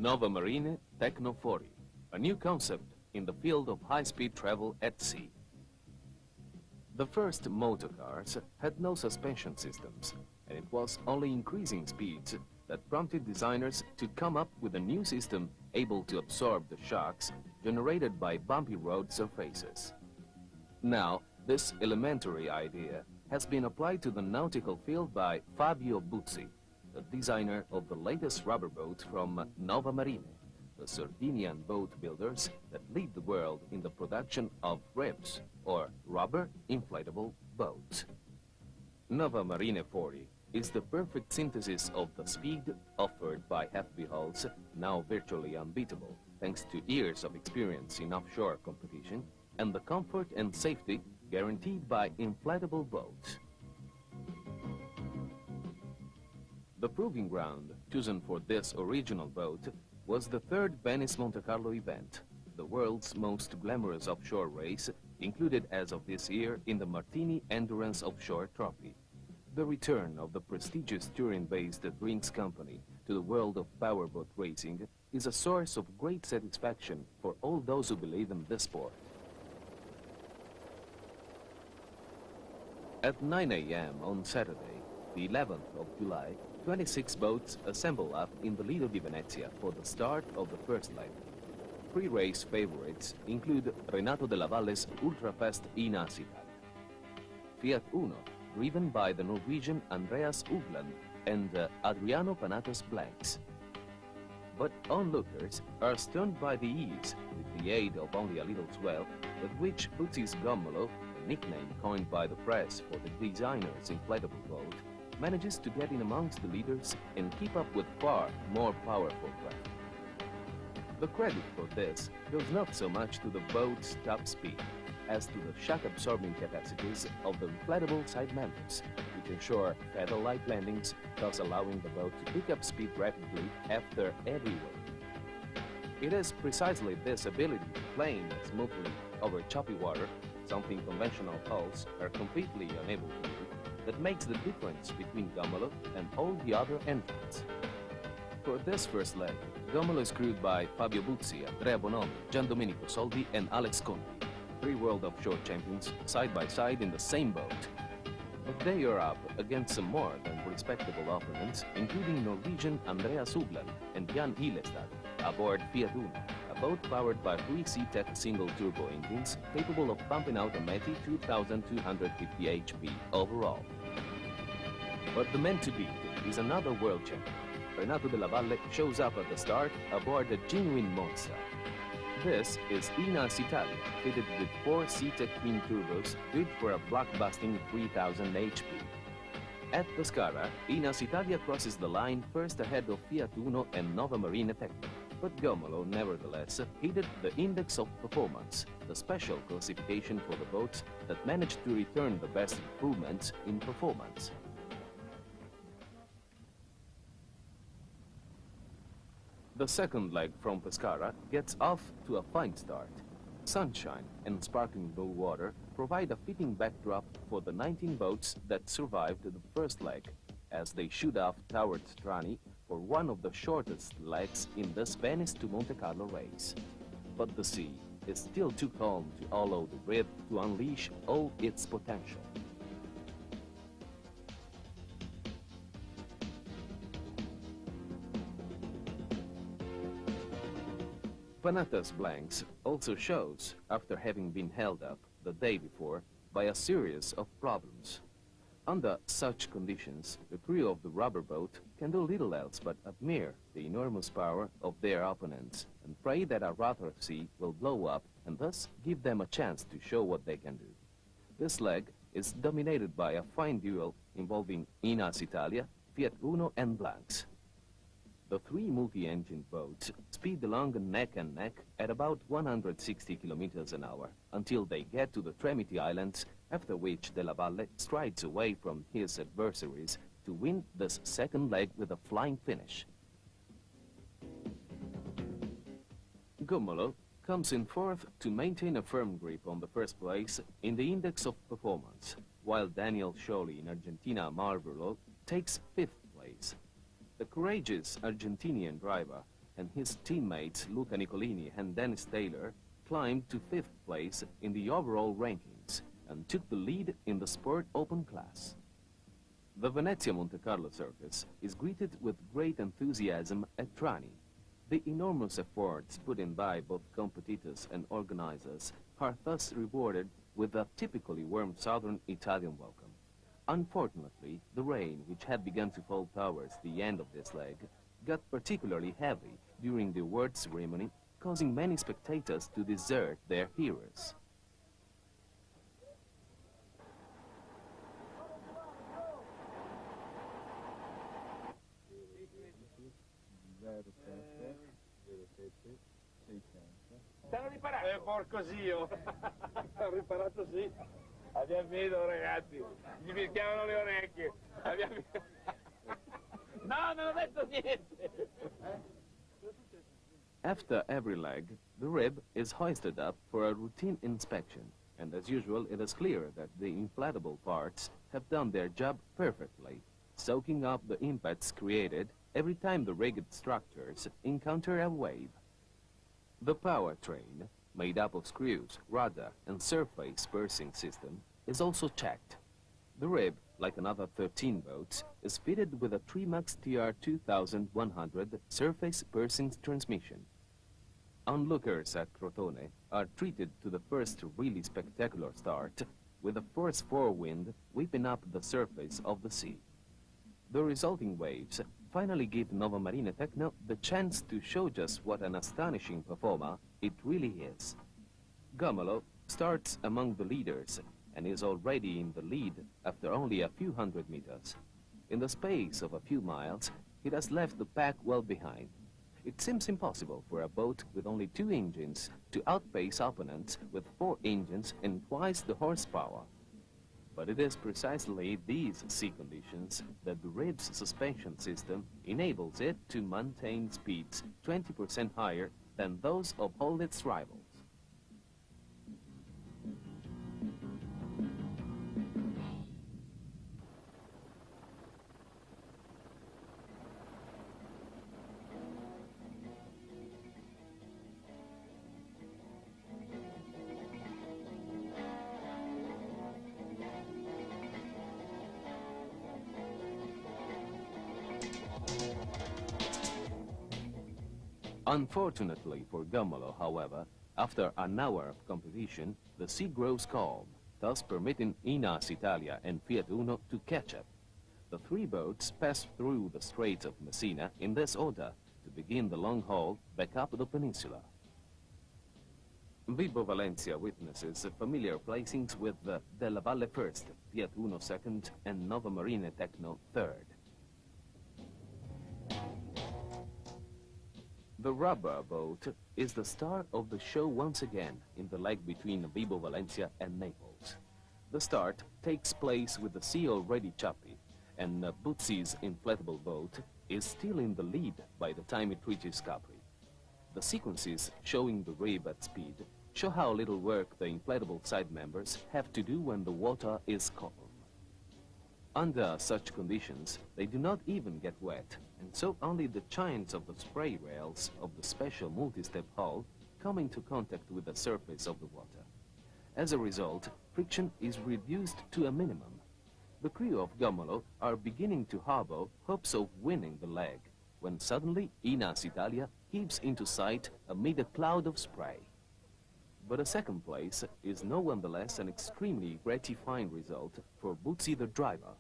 Nova Marine Techno 40, a new concept in the field of high-speed travel at sea. The first motorcars had no suspension systems, and it was only increasing speeds that prompted designers to come up with a new system able to absorb the shocks generated by bumpy road surfaces. Now, this elementary idea has been applied to the nautical field by Fabio Buzzi, the designer of the latest rubber boat from Nova Marine, the Sardinian boat builders that lead the world in the production of RIBs, or rubber inflatable boats. Nova Marine 40 is the perfect synthesis of the speed offered by FB hulls, now virtually unbeatable, thanks to years of experience in offshore competition, and the comfort and safety guaranteed by inflatable boats. The proving ground chosen for this original boat was the third Venice Monte Carlo event, the world's most glamorous offshore race, included as of this year in the Martini Endurance Offshore Trophy. The return of the prestigious Turin-based drinks company to the world of powerboat racing is a source of great satisfaction for all those who believe in this sport. At 9 a.m. on Saturday, the 11th of July, 26 boats assemble up in the Lido di Venezia for the start of the first leg. Pre-race favorites include Renato della Valle's ultra-fast Inas Italia, Fiat Uno, driven by the Norwegian Andreas Ugland, and Adriano Panata's Blanks. But onlookers are stunned by the ease, with the aid of only a little swell, with which Buzzi's Gommolo, a nickname coined by the press for the designer's inflatable boat, manages to get in amongst the leaders and keep up with far more powerful craft. The credit for this goes not so much to the boat's top speed, as to the shock-absorbing capacities of the inflatable side members, which ensure pedal-like landings, thus allowing the boat to pick up speed rapidly after every wave. It is precisely this ability to plane smoothly over choppy water, something conventional hulls are completely unable to do, that makes the difference between Gommolo and all the other entrants. For this first leg, Gommolo is crewed by Fabio Buzzi, Andrea Bonomi, Gian Domenico Soldi, and Alex Conti, three world offshore champions side by side in the same boat. But they are up against some more than respectable opponents, including Norwegian Andreas Ugland and Jan Hilestad, aboard Fiat Uno, a boat powered by three CTEC single-turbo engines capable of pumping out a mighty 2,250 HP overall. But the man to beat is another world champion. Renato della Valle shows up at the start aboard a genuine monster. This is Inas Italia, fitted with four CTEC twin turbos, good for a blockbusting 3,000 HP. At Pescara, Inas Italia crosses the line first ahead of Fiat Uno and Nova Marine Tecno, but Gommolo nevertheless headed the Index of Performance, the special classification for the boats that managed to return the best improvements in performance. The second leg from Pescara gets off to a fine start. Sunshine and sparkling blue water provide a fitting backdrop for the 19 boats that survived the first leg, as they shoot off towards Trani for one of the shortest legs in this Venice to Monte Carlo race. But the sea is still too calm to allow the rib to unleash all its potential. Panata's Blanks also shows after having been held up the day before by a series of problems. Under such conditions, the crew of the rubber boat can do little else but admire the enormous power of their opponents and pray that a rougher sea will blow up and thus give them a chance to show what they can do. This leg is dominated by a fine duel involving Inas Italia, Fiat Uno, and Blanks. The three multi-engine boats speed along neck and neck at about 160 kilometers an hour until they get to the Tremiti Islands, after which Della Valle strides away from his adversaries to win this second leg with a flying finish. Gommolo comes in fourth to maintain a firm grip on the first place in the Index of Performance, while Daniel Scioli in Argentina Marlboro takes fifth place. The courageous Argentinian driver and his teammates Luca Nicolini and Dennis Taylor climbed to 5th place in the overall rankings and took the lead in the sport open class. The Venezia Monte Carlo circus is greeted with great enthusiasm at Trani. The enormous efforts put in by both competitors and organizers are thus rewarded with a typically warm southern Italian welcome. Unfortunately, the rain, which had begun to fall towards the end of this leg, got particularly heavy during the award ceremony, causing many spectators to desert their heroes. T'hanno riparato? Porco zio! Ho riparato sì. Abbiamo vedo ragazzi, gli picchiavano le orecchie. No, non ho detto niente! After every leg, the rib is hoisted up for a routine inspection, and as usual it is clear that the inflatable parts have done their job perfectly, soaking up the impacts created every time the rigged structures encounter a wave. The powertrain, made up of screws, rudder, and surface piercing system, is also checked. The rib, like another 13 boats, is fitted with a Trimax TR 2100 surface piercing transmission. Onlookers at Crotone are treated to the first really spectacular start with a force 4 wind whipping up the surface of the sea. The resulting waves finally give Nova Marine Techno the chance to show just what an astonishing performer it really is. Gomolo starts among the leaders and is already in the lead after only a few hundred meters. In the space of a few miles, it has left the pack well behind. It seems impossible for a boat with only 2 engines to outpace opponents with 4 engines and twice the horsepower. But it is precisely these sea conditions that the rib's suspension system enables it to maintain speeds 20% higher than those of all its rivals. Unfortunately for Gomolo, however, after an hour of competition, the sea grows calm, thus permitting Inas Italia and Fiat Uno to catch up. The 3 boats pass through the Straits of Messina in this order to begin the long haul back up the peninsula. Vibo Valencia witnesses familiar placings with Della Valle first, Fiat Uno second, and Nova Marine Techno third. The rubber boat is the star of the show once again in the leg between Vibo Valencia and Naples. The start takes place with the sea already choppy, and Buzzi's inflatable boat is still in the lead by the time it reaches Capri. The sequences showing the rib at speed show how little work the inflatable side members have to do when the water is calm. Under such conditions, they do not even get wet, and so only the chines of the spray rails of the special multi-step hull come into contact with the surface of the water. As a result, friction is reduced to a minimum. The crew of Gomolo are beginning to harbor hopes of winning the leg, when suddenly Inas Italia heaves into sight amid a cloud of spray. But a second place is no one the less an extremely gratifying result for Buzzi the driver.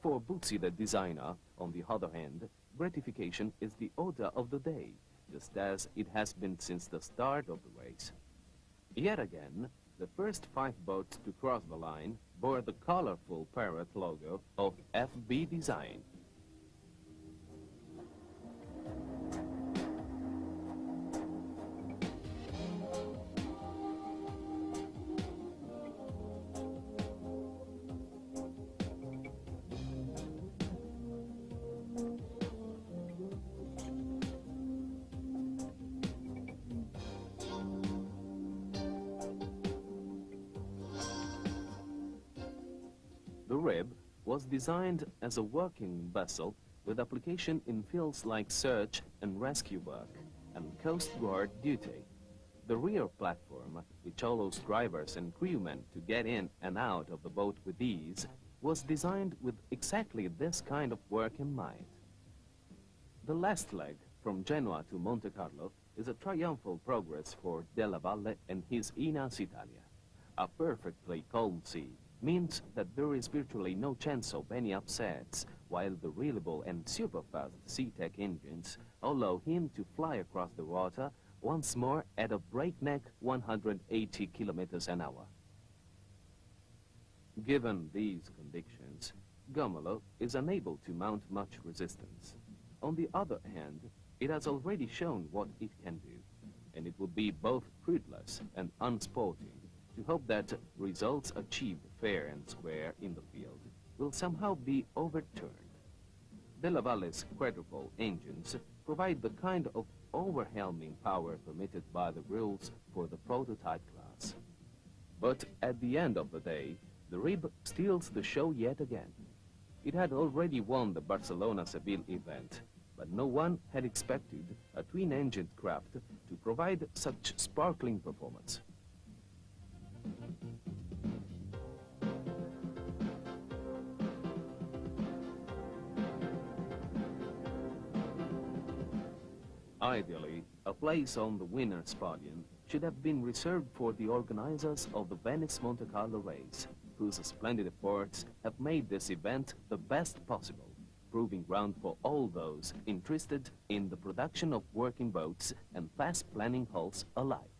For Buzzi the designer, on the other hand, gratification is the order of the day, just as it has been since the start of the race. Yet again, the first 5 boats to cross the line bore the colorful parrot logo of FB Design. The rib was designed as a working vessel with application in fields like search and rescue work and Coast Guard duty. The rear platform, which allows drivers and crewmen to get in and out of the boat with ease, was designed with exactly this kind of work in mind. The last leg, from Genoa to Monte Carlo, is a triumphal progress for Della Valle and his Inas Italia. A perfectly calm sea means that there is virtually no chance of any upsets, while the reliable and super-fast SeaTech engines allow him to fly across the water once more at a breakneck 180 kilometers an hour. Given these conditions, Gomolo is unable to mount much resistance. On the other hand, it has already shown what it can do, and it would be both fruitless and unsporting to hope that results achieved fair and square in the field will somehow be overturned. Della Valle's quadruple engines provide the kind of overwhelming power permitted by the rules for the prototype class. But at the end of the day, the Rib steals the show yet again. It had already won the Barcelona-Seville event, but no one had expected a twin-engined craft to provide such sparkling performance. Ideally, a place on the winner's podium should have been reserved for the organizers of the Venice Monte Carlo race, whose splendid efforts have made this event the best possible, proving ground for all those interested in the production of working boats and fast planning hulls alike.